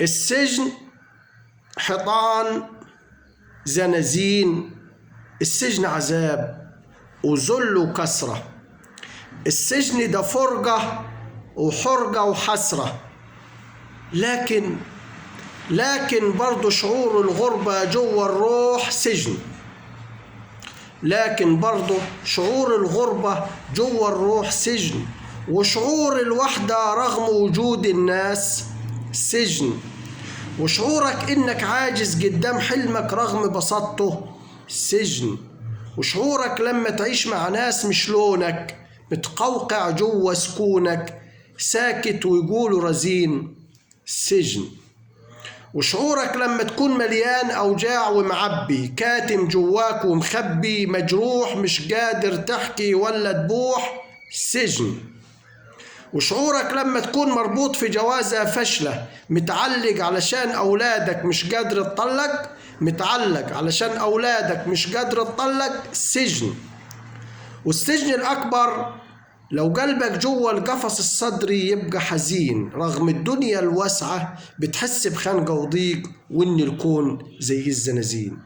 السجن حيطان، زنازين. السجن عذاب وذل وكسرة. السجن ده فرقة وحرقة وحسرة. لكن برضو شعور الغربة جوا الروح سجن. لكن برضو شعور الغربة جوا الروح سجن، وشعور الوحدة رغم وجود الناس سجن، وشعورك إنك عاجز قدام حلمك رغم بساطته سجن، وشعورك لما تعيش مع ناس مش لونك متقوقع جوا سكونك ساكت ويقولوا رزين سجن، وشعورك لما تكون مليان أوجاع ومعبي كاتم جواك ومخبي مجروح مش قادر تحكي ولا تبوح سجن، وشعورك لما تكون مربوط في جوازة فاشلة متعلق علشان أولادك مش قادر تطلق، متعلق علشان أولادك مش قادر تطلق سجن. والسجن الأكبر لو قلبك جوا القفص الصدري يبقى حزين رغم الدنيا الواسعة بتحس بخنقة وضيق، وإن الكون زي الزنازين.